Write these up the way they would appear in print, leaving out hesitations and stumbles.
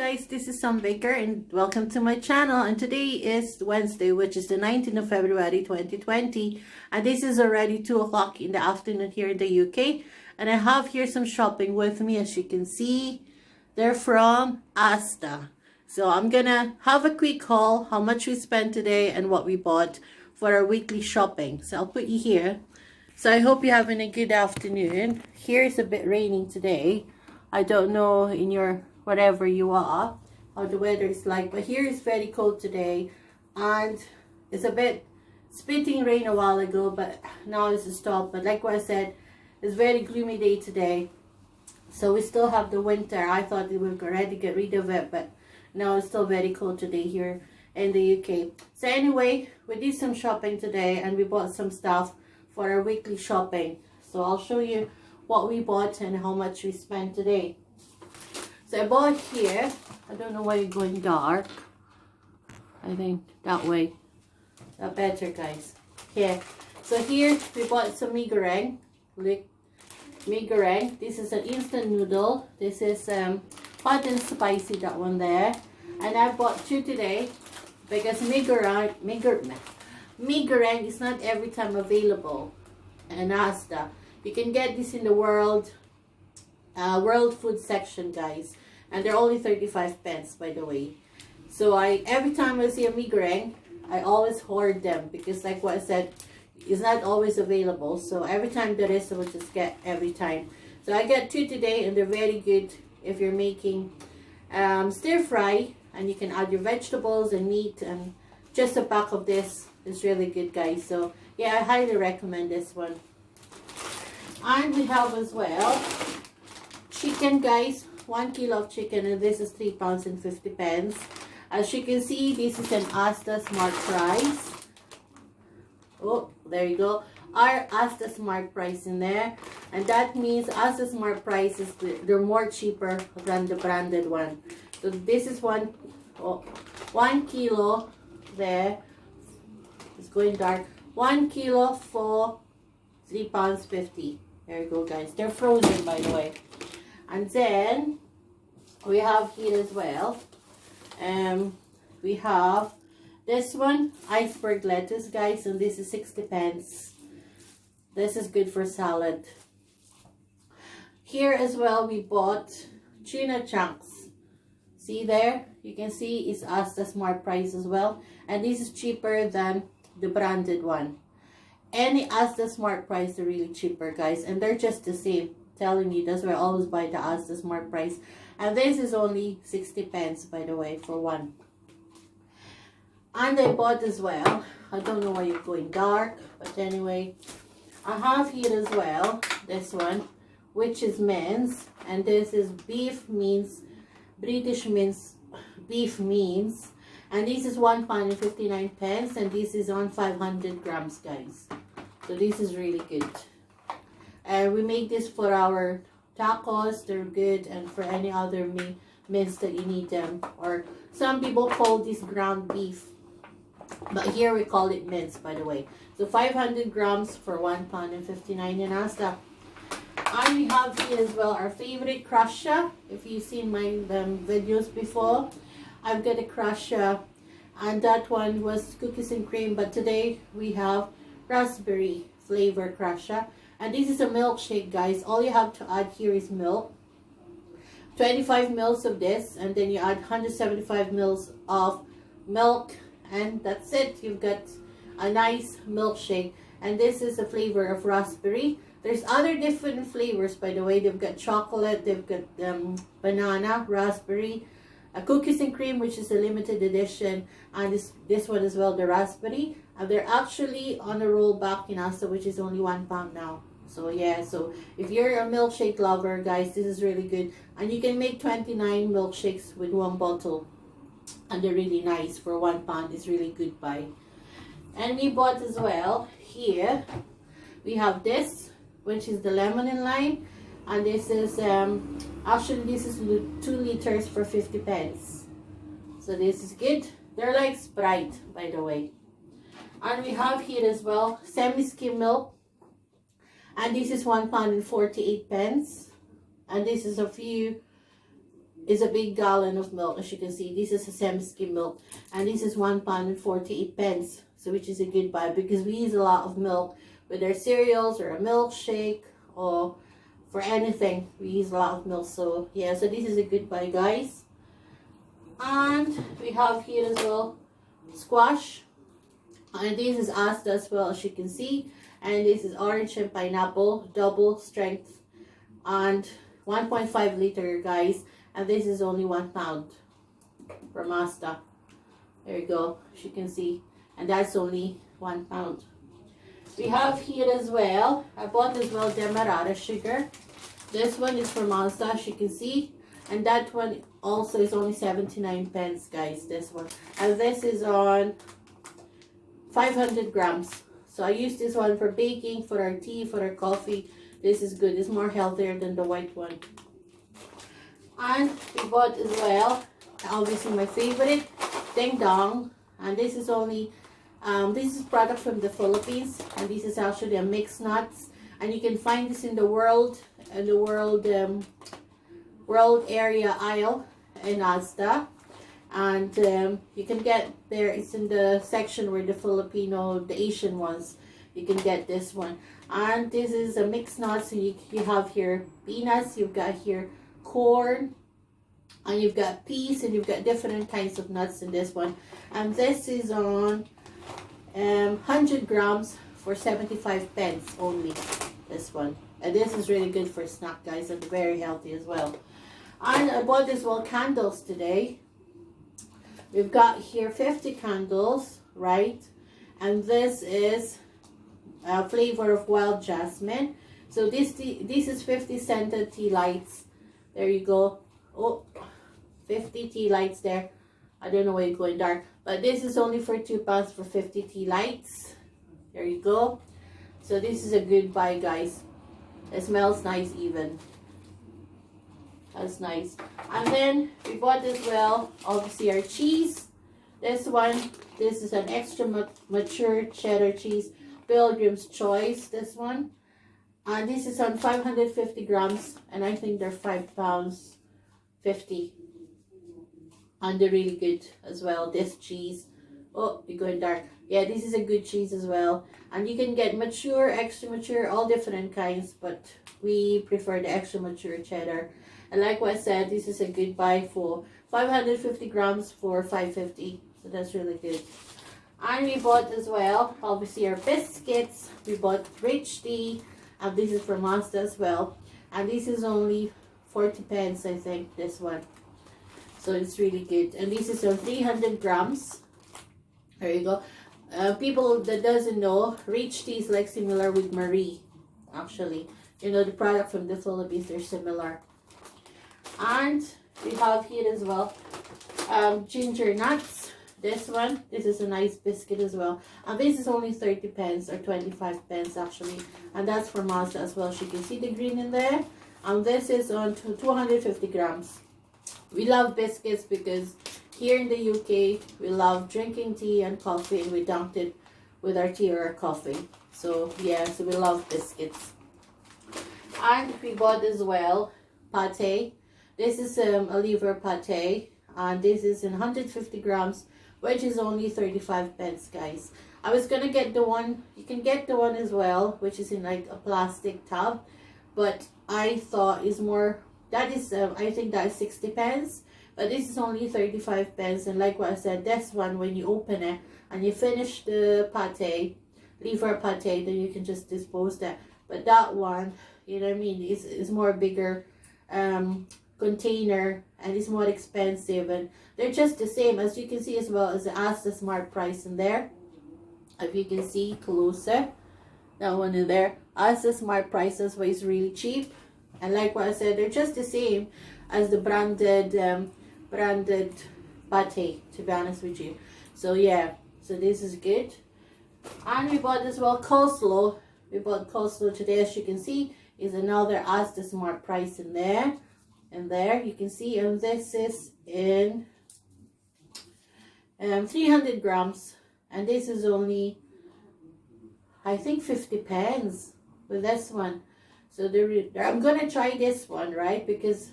guys, this is Sam Baker and welcome to my channel. And today is Wednesday, which is the 19th of February 2020, and this is already 2 o'clock in the afternoon here in the UK. And I have here some shopping with me. As you can see, they're from ASDA. So I'm gonna have a quick haul, how much we spent today and what we bought for our weekly shopping. So I'll put you here. So I hope you're having a good afternoon. Here is a bit raining today. I don't know in your wherever you are how the weather is like, but here is very cold today, and it's a bit spitting rain a while ago, but now it's stopped. But like what I said, it's very gloomy day today, so we still have the winter. I thought we would already get rid of it, but now it's still very cold today here in the UK. So anyway, we did some shopping today and we bought some stuff for our weekly shopping. So I'll show you what we bought and how much we spent today. So I bought here, I don't know why you're going dark. I think that way, that better, guys. Here, so here we bought some mee goreng. Look, mee goreng. This is an instant noodle. This is hot and spicy, that one there. And I bought two today because mee goreng is not every time available in ASDA. You can get this in the world food section, guys, and they're only 35 pence, by the way. So every time I see a mee goreng, I always hoard them because, like what I said, it's not always available. So every time there is, I will just get every time. So I got two today, and they're very good if you're making stir fry, and you can add your vegetables and meat, and just a pack of this is really good, guys. So yeah, I highly recommend this one. And we have as well chicken, guys. 1 kilo of chicken, and this is £3.50. As you can see, this is an ASDA Smart Price. Oh, there you go. Our ASDA Smart Price in there, and that means ASDA Smart Prices, they're more cheaper than the branded one. So this is 1 kilo there. It's going dark. 1 kilo for £3.50. There you go, guys. They're frozen, by the way. And then we have here as well, we have this one, Iceberg Lettuce, guys, and this is 60 pence. This is good for salad. Here as well, we bought tuna chunks. See there? You can see it's ASDA Smart Price as well, and this is cheaper than the branded one. Any ASDA Smart Price are really cheaper, guys, and they're just the same. Telling you, that's why I always buy the ASDA Smart Price. And this is only 60 pence, by the way, for one. And I bought as well, I don't know why you're going dark, but anyway, I have here as well this one, which is mince, and this is beef mince, British mince, beef mince, and this is £1.59, and this is on 500 grams, guys. So this is really good. And we make this for our tacos, they're good, and for any other mince that you need them. Or some people call this ground beef, but here we call it mince, by the way. So 500 grams for £1.59 in ASDA. And we have here as well our favorite crusher. If you've seen my videos before, I've got a crusher, and that one was cookies and cream, but today we have raspberry flavor crusher. And this is a milkshake, guys. All you have to add here is milk. 25 mils of this, and then you add 175 mils of milk, and that's it. You've got a nice milkshake. And this is a flavor of raspberry. There's other different flavors, by the way. They've got chocolate, they've got banana, raspberry, cookies and cream, which is a limited edition, and this one as well, the raspberry. And they're actually on a rollback in ASDA, which is only £1 now. So yeah, so if you're a milkshake lover, guys, this is really good. And you can make 29 milkshakes with one bottle, and they're really nice for £1. It's really good buy. And we bought as well here, we have this, which is the lemon and lime, and this is actually this is 2 liters for 50 pence. So this is good. They're like Sprite, by the way. And we have here as well semi-skim milk, and this is £1.48, and this is a few is a big gallon of milk. As you can see, this is a semi-skim milk, and this is £1.48, so which is a good buy because we use a lot of milk with our cereals or a milkshake or for anything. We use a lot of milk, so yeah, so this is a good buy, guys. And we have here as well squash, and this is ASDA as well, as you can see, and this is orange and pineapple, double strength, and 1.5 liter, guys, and this is only £1 from ASDA. There you go, as you can see, and that's only £1. We have here as well, I bought as well demerara sugar. This one is from ASDA, as you can see, and that one also is only 79 pence, guys, this one. And this is on 500 grams. So I use this one for baking, for our tea, for our coffee. This is good. It's more healthier than the white one. And we bought as well, obviously my favorite, Ding Dong. And this is only, this is product from the Philippines. And this is actually a mixed nuts. And you can find this in the world area aisle in ASDA, and you can get there, it's in the section where the Filipino, the Asian ones, you can get this one. And this is a mixed nuts, and you have here peanuts, you've got here corn, and you've got peas, and you've got different kinds of nuts in this one. And this is on 100 grams for 75 pence only, this one. And this is really good for snack, guys, and very healthy as well. And I bought as well candles today. We've got here 50 candles, right? And this is a flavor of wild jasmine. So this is 50 scented tea lights. There you go. Oh, 50 tea lights there. I don't know why it's going dark, but this is only for £2 for 50 tea lights. There you go. So this is a good buy, guys. It smells nice even. That's nice. And then we bought as well, obviously, our cheese. This one, this is an extra mature cheddar cheese, Pilgrim's Choice, this one. And this is on 550 grams, and I think they're £5.50. And they're really good as well, this cheese. Oh, you're going dark. Yeah, this is a good cheese as well. And you can get mature, extra mature, all different kinds, but we prefer the extra mature cheddar. And like what I said, this is a good buy for 550 grams for $5.50. So that's really good. And we bought as well, obviously, our biscuits. We bought rich tea, and this is from ASDA as well. And this is only 40 pence, I think, this one. So it's really good. And this is on 300 grams. There you go. People that doesn't know, rich tea is like similar with Marie, actually. You know, the product from the Philippines, they're similar. And we have here as well ginger nuts. This one, this is a nice biscuit as well, and this is only 30 pence or 25 pence actually, and that's from ASDA as well. So you can see the green in there. And this is on 250 grams. We love biscuits because here in the UK we love drinking tea and coffee, and we dunked it with our tea or our coffee. So yeah, so we love biscuits. And we bought as well pate. This is a liver pate, and this is in 150 grams, which is only 35 pence, guys. I was gonna get the one, you can get the one as well, which is in like a plastic tub, but I thought is more, that is, I think that is 60 pence, but this is only 35 pence. And like what I said, this one, when you open it and you finish the pate, liver pate, then you can just dispose that. But that one, you know what I mean, is more bigger container, and it's more expensive, and they're just the same, as you can see as well as the ASDA Smart Price in there. If you can see closer, that one in there, ASDA Smart Price, that's why it's really cheap. And like what I said, they're just the same as the branded pate, to be honest with you. So yeah, so this is good. And we bought as well coleslaw. We bought coleslaw today, as you can see, is another ASDA Smart Price in there. And there you can see, and this is in 300 grams, and this is only, I think, 50 pence with this one. So I'm gonna try this one, right? Because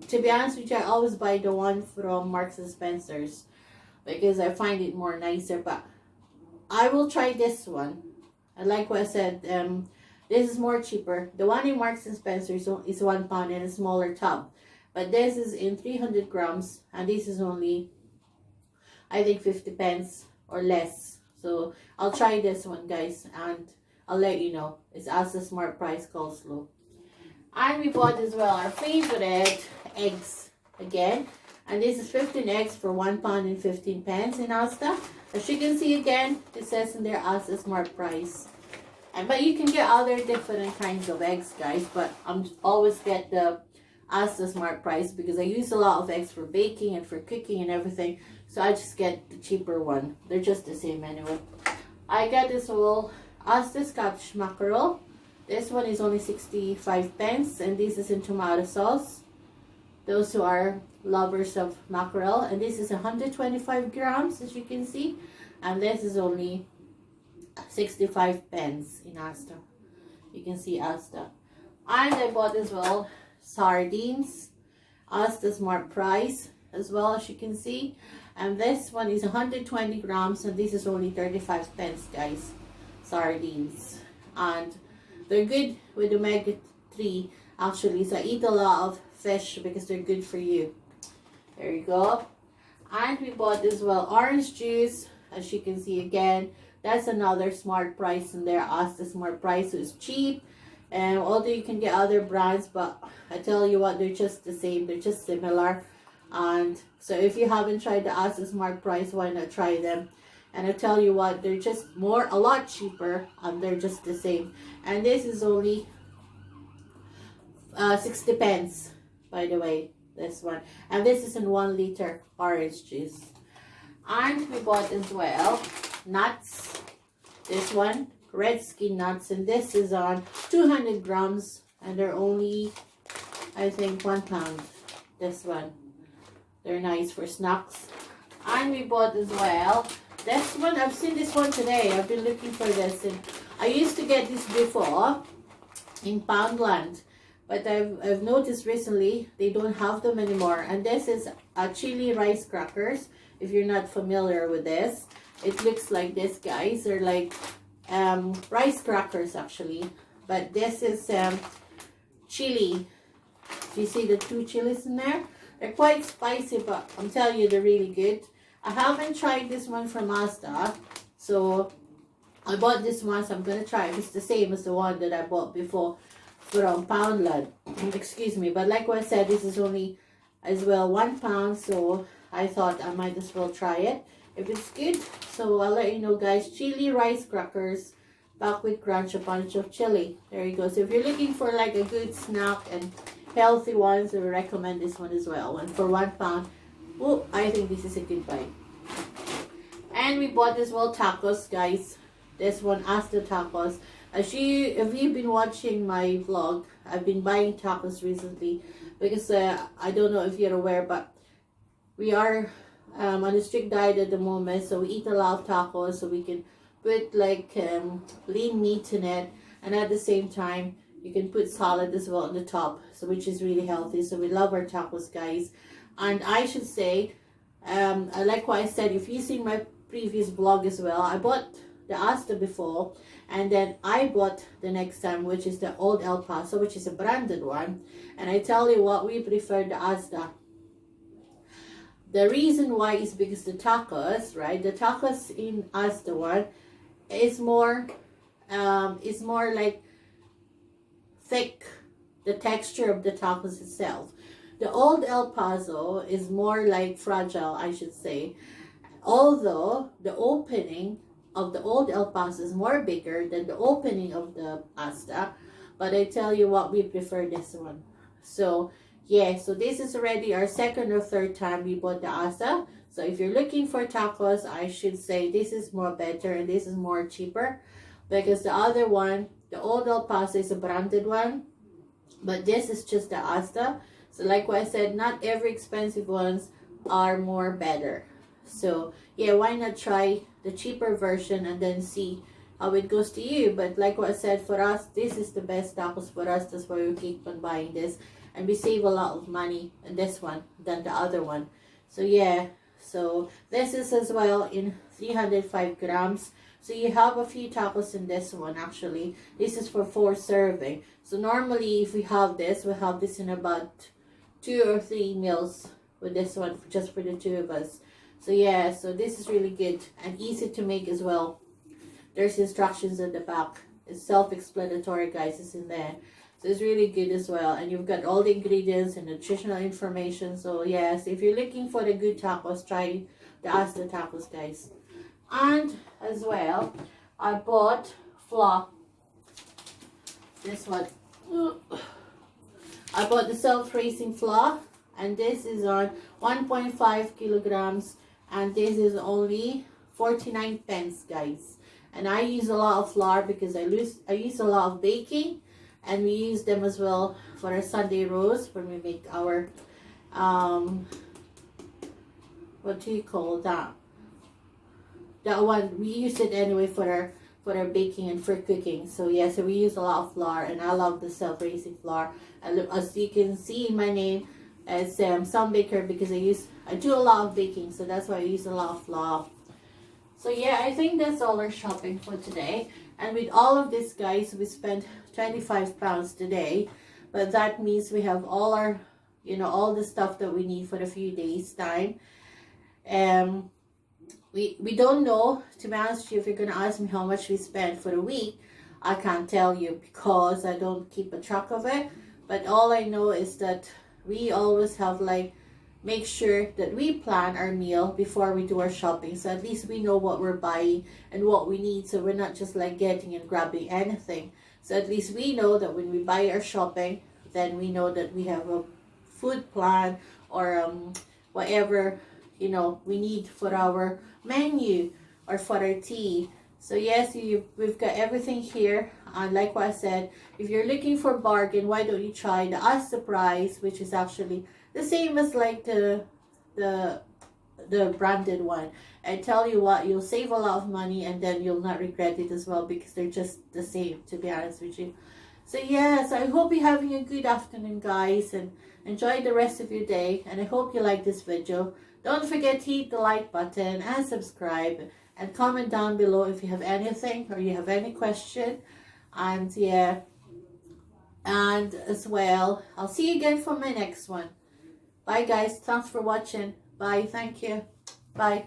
to be honest with you, I always buy the one from Marks and Spencer's because I find it more nicer. But I will try this one. And like what I said, this is more cheaper. The one in Marks and Spencer's is £1 in a smaller tub. But this is in 300 grams. And this is only, I think, 50 pence or less. So I'll try this one, guys. And I'll let you know. It's Asda Smart Price Coleslaw. And we bought as well our favorite eggs again. And this is 15 eggs for £1 and 15 pence in Asda. As you can see again, it says in there Asda Smart Price. But you can get other different kinds of eggs, guys. But I'm always get the Asda Smart Price because I use a lot of eggs for baking and for cooking and everything. So I just get the cheaper one. They're just the same anyway. I got this whole Asda Scotch Mackerel. This one is only 65 pence. And this is in tomato sauce. Those who are lovers of mackerel. And this is 125 grams, as you can see. And this is only 65 pence in Asda. You can see Asda. And I bought as well sardines. Asda Smart Price as well, as you can see. And this one is 120 grams. And this is only 35 pence, guys. Sardines. And they're good with omega-3 actually. So I eat a lot of fish because they're good for you. There you go. And we bought as well orange juice, as you can see again. That's another Smart Price in there. Asda Smart Price, so it's cheap. And although you can get other brands, but I tell you what, they're just the same. They're just similar. And so if you haven't tried the Asda Smart Price, why not try them? And I tell you what, they're just a lot cheaper, and they're just the same. And this is only 60 pence, by the way, this one. And this is in 1 liter orange juice. And we bought as well nuts. This one, red skin nuts, and this is on 200 grams, and they're only, I think, £1. This one, they're nice for snacks. And we bought as well this one. I've seen this one today. I've been looking for this, and I used to get this before in Poundland, but I've noticed recently they don't have them anymore. And this is chili rice crackers. If you're not familiar with this, it looks like this, guys. They're like rice crackers actually, but this is chili. You see the 2 chilies in there? They're quite spicy, but I'm telling you, they're really good. I haven't tried this one from Asda, so I bought this one, so I'm gonna try it. It's the same as the one that I bought before from Poundland. Excuse me, but like what I said, this is only as well £1, so I thought I might as well try it if it's good. So I'll let you know, guys. Chili rice crackers, packed with crunch, a bunch of chili. There you go. So if you're looking for like a good snack and healthy ones, I would recommend this one as well. And for £1, oh, I think this is a good buy. And we bought as well tacos, guys. This one, Asda tacos. If you've been watching my vlog, I've been buying tacos recently because I don't know if you're aware, but we are on a strict diet at the moment, so we eat a lot of tacos so we can put like lean meat in it, and at the same time you can put salad as well on the top, so which is really healthy. So we love our tacos, guys. And I should say, like what I said, if you've seen my previous vlog as well, I bought the Asda before, and then I bought the next time, which is the Old El Paso, which is a branded one. And I tell you what, we prefer the Asda. The reason why is because the tacos, right? The tacos in Asda one is more like thick, the texture of the tacos itself. The Old El Paso is more like fragile, I should say. Although the opening of the Old El Paso is more bigger than the opening of the Asda, but I tell you what, we prefer this one. So yeah, so this is already our second or third time we bought the Asda. So if you're looking for tacos, I should say this is more better and this is more cheaper, because the other one, the Old El Paso, is a branded one, but this is just the Asda. So like what I said, not every expensive ones are more better. So yeah, why not try the cheaper version and then see how it goes to you. But like what I said, for us, this is the best tacos for us. That's why we keep on buying this. and we save a lot of money in this one than the other one. So yeah, so this is as well in 305 grams. So you have a few tacos in this one. Actually, this is for 4 serving. So normally if we have this in about 2 or 3 meals with this one, just for the 2 of us. So yeah, so this is really good and easy to make as well. There's instructions at the back. It's self-explanatory, guys. It's in there. So it's really good as well. And you've got all the ingredients and nutritional information. So yes, if you're looking for the good tacos, try the ASDA tacos, guys. And as well, I bought flour. This one. I bought the self-raising flour. And this is on 1.5 kilograms. And this is only 49 pence, guys. And I use a lot of flour because I use a lot of baking, and we use them as well for our Sunday rolls when we make our what do you call that? That one we use it anyway for our baking and for cooking. So yeah, so we use a lot of flour, and I love the self-raising flour. And as you can see in my name, it's some baker because I do a lot of baking, so that's why I use a lot of flour. So yeah, I think that's all our shopping for today. And with all of this, guys, we spent 25 pounds today. But that means we have all our, all the stuff that we need for a few days' time. We don't know, to be honest with you, if you're going to ask me how much we spent for the week, I can't tell you because I don't keep a track of it. But all I know is that we always have make sure that we plan our meal before we do our shopping, so at least we know what we're buying and what we need, so we're not just getting and grabbing anything. So at least we know that when we buy our shopping, then we know that we have a food plan or whatever we need for our menu or for our tea. So yes, we've got everything here. And like what I said, if you're looking for bargain, why don't you try the ASDA price, which is actually the same as the branded one. I tell you what, you'll save a lot of money, and then you'll not regret it as well, because they're just the same, to be honest with you. So yes, I hope you're having a good afternoon, guys, and enjoy the rest of your day. And I hope you like this video. Don't forget to hit the like button and subscribe, and comment down below if you have anything or you have any question. And yeah, and as well, I'll see you again for my next one. Bye, guys. Thanks for watching. Bye. Thank you. Bye.